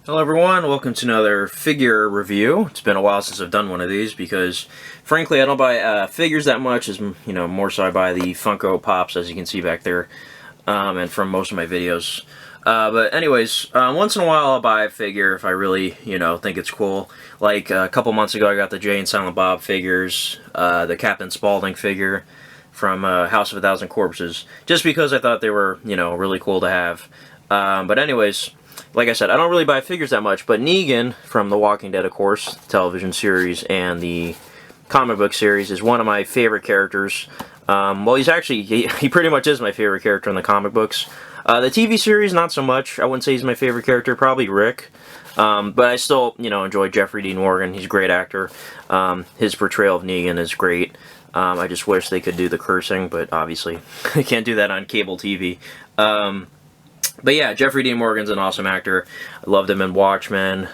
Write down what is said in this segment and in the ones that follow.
Hello everyone, welcome to another figure review. It's been a while since I've done one of these because, frankly, I don't buy figures that much. As more so I buy the Funko Pops, as you can see back there, and from most of my videos. But anyways, once in a while I'll buy a figure if I really, think it's cool. Like a couple months ago I got the Jay and Silent Bob figures, the Captain Spaulding figure from House of a Thousand Corpses, just because I thought they were, really cool to have. But anyways, like I said, I don't really buy figures that much, but Negan from The Walking Dead, of course, television series and the comic book series, is one of my favorite characters. Well, he pretty much is my favorite character in the comic books. The TV series, not so much. I wouldn't say he's my favorite character, probably Rick. But I still, enjoy Jeffrey Dean Morgan. He's a great actor. His portrayal of Negan is great. I just wish they could do the cursing, but obviously they can't do that on cable TV. But yeah, Jeffrey Dean Morgan's an awesome actor. I loved him in Watchmen,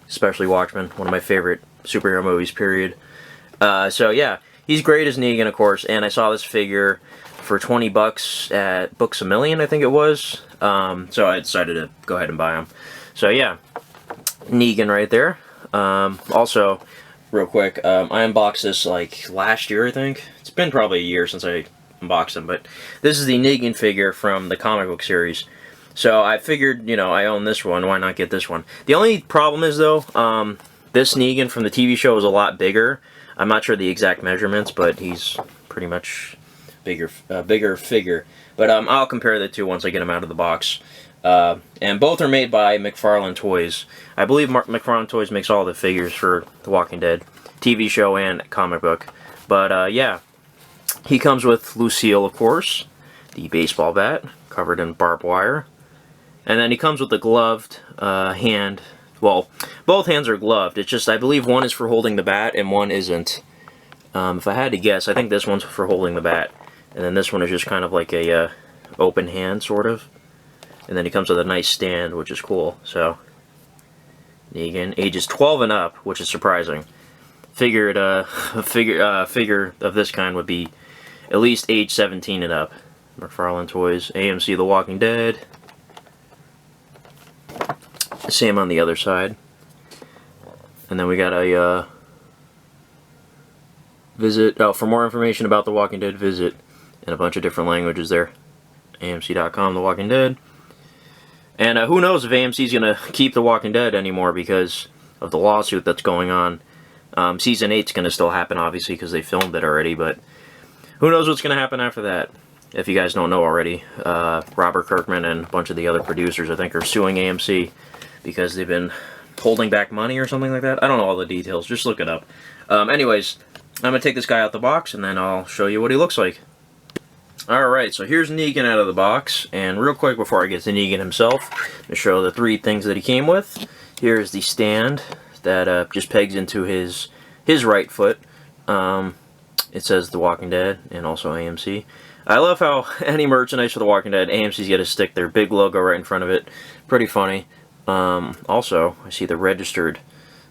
especially Watchmen, one of my favorite superhero movies, period. So yeah, he's great as Negan, of course, and I saw this figure for 20 bucks at Books A Million, I think it was. So I decided to go ahead and buy him. So yeah, Negan right there. Also, real quick, I unboxed this like last year, I think. It's been probably a year since I unboxed him, but this is the Negan figure from the comic book series. So I figured, I own this one, why not get this one? The only problem is, though, this Negan from the TV show is a lot bigger. I'm not sure the exact measurements, but he's pretty much bigger figure. But I'll compare the two once I get him out of the box. And both are made by McFarlane Toys. I believe McFarlane Toys makes all the figures for The Walking Dead TV show and comic book. But yeah, he comes with Lucille, of course, the baseball bat covered in barbed wire. And then he comes with the gloved hand. Well, both hands are gloved. It's just, I believe one is for holding the bat and one isn't. If I had to guess, I think this one's for holding the bat. And then this one is just kind of like a open hand, sort of. And then he comes with a nice stand, which is cool. So, Negan, ages 12 and up, which is surprising. Figured a figure of this kind would be at least age 17 and up. McFarlane Toys, AMC The Walking Dead. Same on the other side. And then we got a visit. Oh, for more information about The Walking Dead, visit in a bunch of different languages there. AMC.com, The Walking Dead. And who knows if AMC's going to keep The Walking Dead anymore because of the lawsuit that's going on. Season 8's going to still happen, obviously, because they filmed it already, but who knows what's going to happen after that? If you guys don't know already, Robert Kirkman and a bunch of the other producers, I think, are suing AMC because they've been holding back money or something like that. I don't know all the details. Just look it up. Anyways, I'm going to take this guy out the box, and then I'll show you what he looks like. Alright, so here's Negan out of the box, and real quick before I get to Negan himself, to show the three things that he came with. Here's the stand that just pegs into his right foot. It says The Walking Dead and also AMC. I love how any merchandise for The Walking Dead, AMC's got to stick their big logo right in front of it. Pretty funny. Also, I see the registered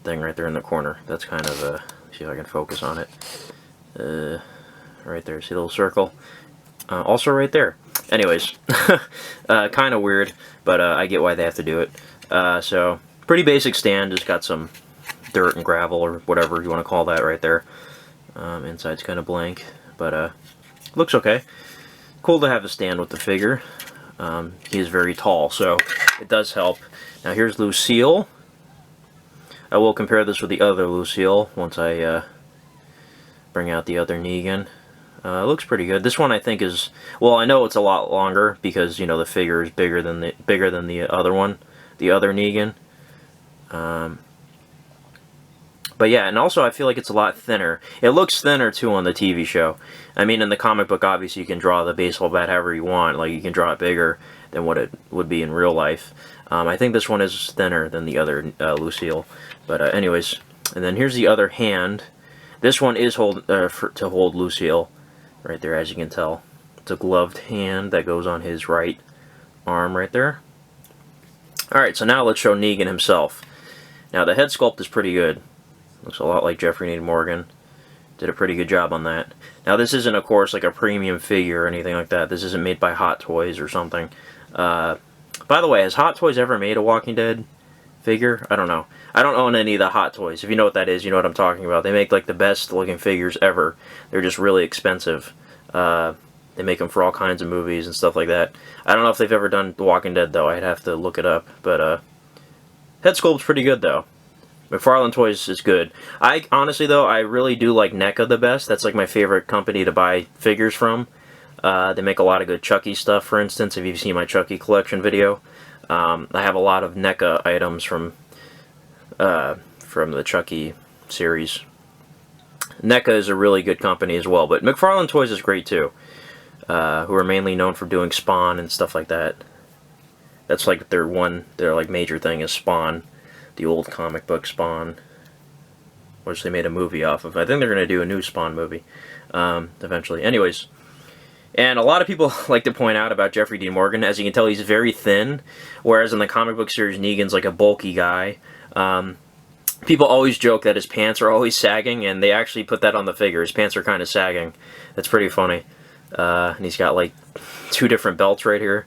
thing right there in the corner. That's kind of see if I can focus on it. Right there, see the little circle? Also right there. Anyways, kind of weird, but I get why they have to do it. So, pretty basic stand, just got some dirt and gravel or whatever you want to call that right there. Inside's kind of blank, but looks okay. Cool to have a stand with the figure. He is very tall, so it does help. Now here's Lucille. I will compare this with the other Lucille once I bring out the other Negan. Looks pretty good. This one I think is, well, I know it's a lot longer because the figure is bigger than the other one, the other Negan. But yeah, and also I feel like it's a lot thinner. It looks thinner too on the TV show. I mean, in the comic book, obviously you can draw the baseball bat however you want. Like, you can draw it bigger than what it would be in real life. I think this one is thinner than the other Lucille. But anyways, and then here's the other hand. This one is to hold Lucille, right there, as you can tell. It's a gloved hand that goes on his right arm right there. Alright, so now let's show Negan himself. Now, the head sculpt is pretty good. Looks a lot like Jeffrey Dean Morgan. Did a pretty good job on that. Now, this isn't, of course, like a premium figure or anything like that. This isn't made by Hot Toys or something. By the way, has Hot Toys ever made a Walking Dead figure? I don't know. I don't own any of the Hot Toys. If you know what that is, you know what I'm talking about. They make like the best looking figures ever. They're just really expensive. They make them for all kinds of movies and stuff like that. I don't know if they've ever done The Walking Dead though. I'd have to look it up. But head sculpt's pretty good though. McFarlane Toys is good. I honestly though, I really do like NECA the best. That's like my favorite company to buy figures from. They make a lot of good Chucky stuff, for instance, if you've seen my Chucky collection video. I have a lot of NECA items from the Chucky series. NECA is a really good company as well, but McFarlane Toys is great too, who are mainly known for doing Spawn and stuff like that. That's like their like major thing is Spawn, the old comic book Spawn, which they made a movie off of. I think they're going to do a new Spawn movie eventually. Anyways, and a lot of people like to point out about Jeffrey Dean Morgan, as you can tell, he's very thin, whereas in the comic book series, Negan's like a bulky guy. People always joke that his pants are always sagging, and they actually put that on the figure. His pants are kind of sagging. That's pretty funny. And he's got like 2 different belts right here.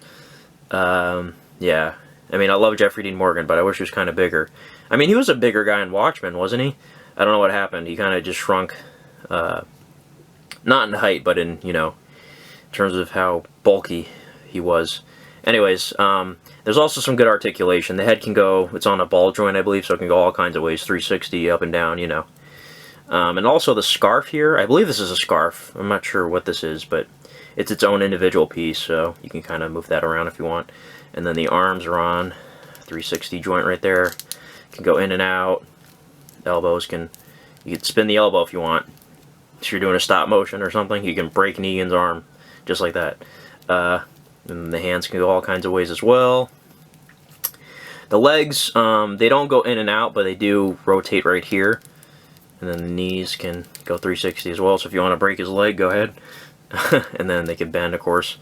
Yeah. I mean, I love Jeffrey Dean Morgan, but I wish he was kind of bigger. I mean, he was a bigger guy in Watchmen, wasn't he? I don't know what happened. He kind of just shrunk. Not in height, but in, you know, in terms of how bulky he was. Anyways, there's also some good articulation. The head can go, it's on a ball joint, I believe, so it can go all kinds of ways, 360, up and down, you know. And also the scarf here, I believe this is a scarf. I'm not sure what this is, but it's its own individual piece, so you can kind of move that around if you want. And then the arms are on 360 joint right there. Can go in and out. Elbows you can spin the elbow if you want. If you're doing a stop motion or something, you can break Negan's arm just like that. And the hands can go all kinds of ways as well. The legs, they don't go in and out, but they do rotate right here. And then the knees can go 360 as well, so if you want to break his leg, go ahead. And then they can bend, of course.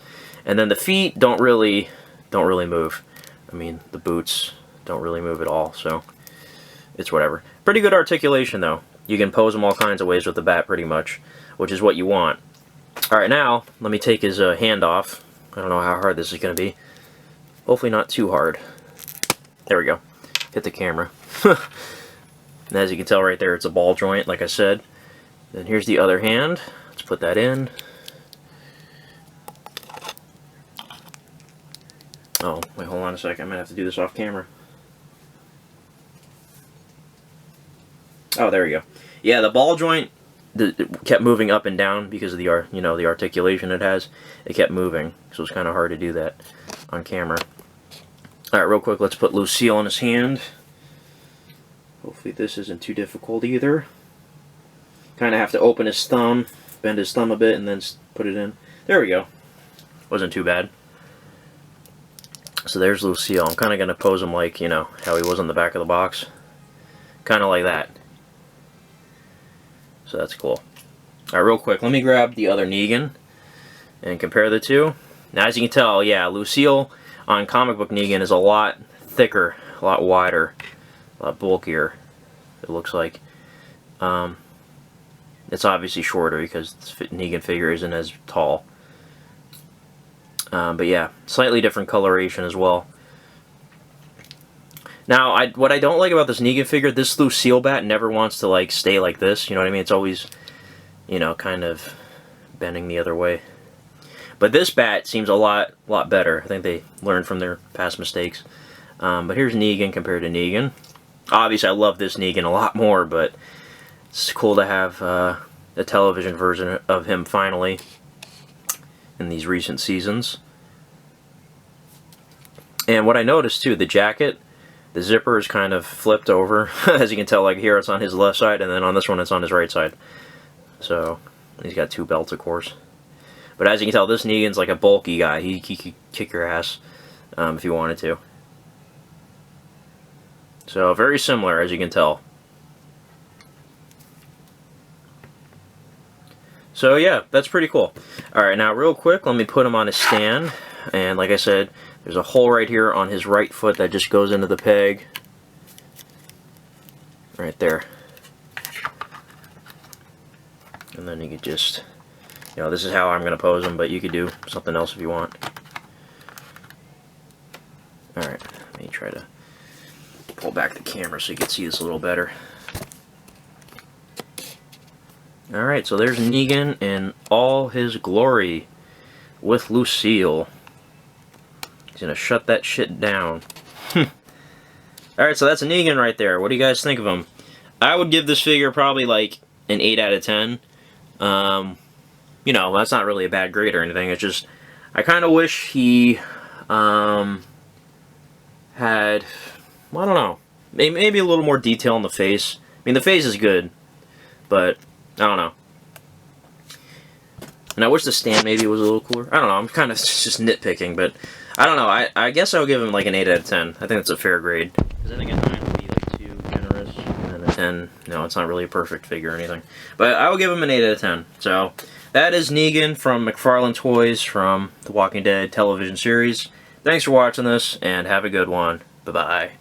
And then the feet don't really move. I mean, the boots don't really move at all, so it's whatever. Pretty good articulation, though. You can pose them all kinds of ways with the bat, pretty much, which is what you want. Alright, now, let me take his hand off. I don't know how hard this is going to be. Hopefully not too hard. There we go. Hit the camera. And as you can tell right there, it's a ball joint, like I said. Then here's the other hand. Let's put that in. Oh, wait, hold on a second. I'm going to have to do this off camera. Oh, there we go. Yeah, the ball joint it kept moving up and down because of the the articulation it has. It kept moving, so it's kind of hard to do that on camera. Alright, real quick, let's put Lucille in his hand. Hopefully this isn't too difficult either. Kind of have to open his thumb, bend his thumb a bit, and then put it in. There we go. Wasn't too bad. So there's Lucille. I'm kind of going to pose him like, you know, how he was on the back of the box. Kind of like that. So that's cool. Alright, real quick, let me grab the other Negan and compare the two. Now, as you can tell, yeah, Lucille on comic book Negan is a lot thicker, a lot wider, a lot bulkier, it looks like. It's obviously shorter because the Negan figure isn't as tall. But yeah, slightly different coloration as well. Now, what I don't like about this Negan figure, this Lucille bat never wants to like stay like this, you know what I mean? It's always, you know, kind of bending the other way. But this bat seems a lot better. I think they learned from their past mistakes. But here's Negan compared to Negan. Obviously, I love this Negan a lot more, but it's cool to have a television version of him finally in these recent seasons. And what I noticed too, the jacket, the zipper is kind of flipped over. As you can tell, like here it's on his left side, and then on this one it's on his right side. So, he's got 2 belts, of course. But as you can tell, this Negan's like a bulky guy. He could kick your ass if he wanted to. So, very similar, as you can tell. So, yeah, that's pretty cool. Alright, now real quick, let me put him on his stand. And like I said, there's a hole right here on his right foot that just goes into the peg. Right there. And then you could just, you know, this is how I'm going to pose him, but you could do something else if you want. Alright, let me try to pull back the camera so you can see this a little better. Alright, so there's Negan in all his glory with Lucille. He's gonna shut that shit down. Alright, so that's a Negan right there. What do you guys think of him? I would give this figure probably like an 8 out of 10. You know, that's not really a bad grade or anything. It's just, I kind of wish he had, well, I don't know, maybe a little more detail in the face. I mean, the face is good, but I don't know. And I wish the stand maybe was a little cooler. I don't know, I'm kind of just nitpicking, but I don't know. I guess I'll give him like an 8 out of 10. I think that's a fair grade. Because I think a 9 would be like too generous, and then a 10, no, it's not really a perfect figure or anything. But I will give him an 8 out of 10. So, that is Negan from McFarlane Toys from the Walking Dead television series. Thanks for watching this, and have a good one. Bye-bye.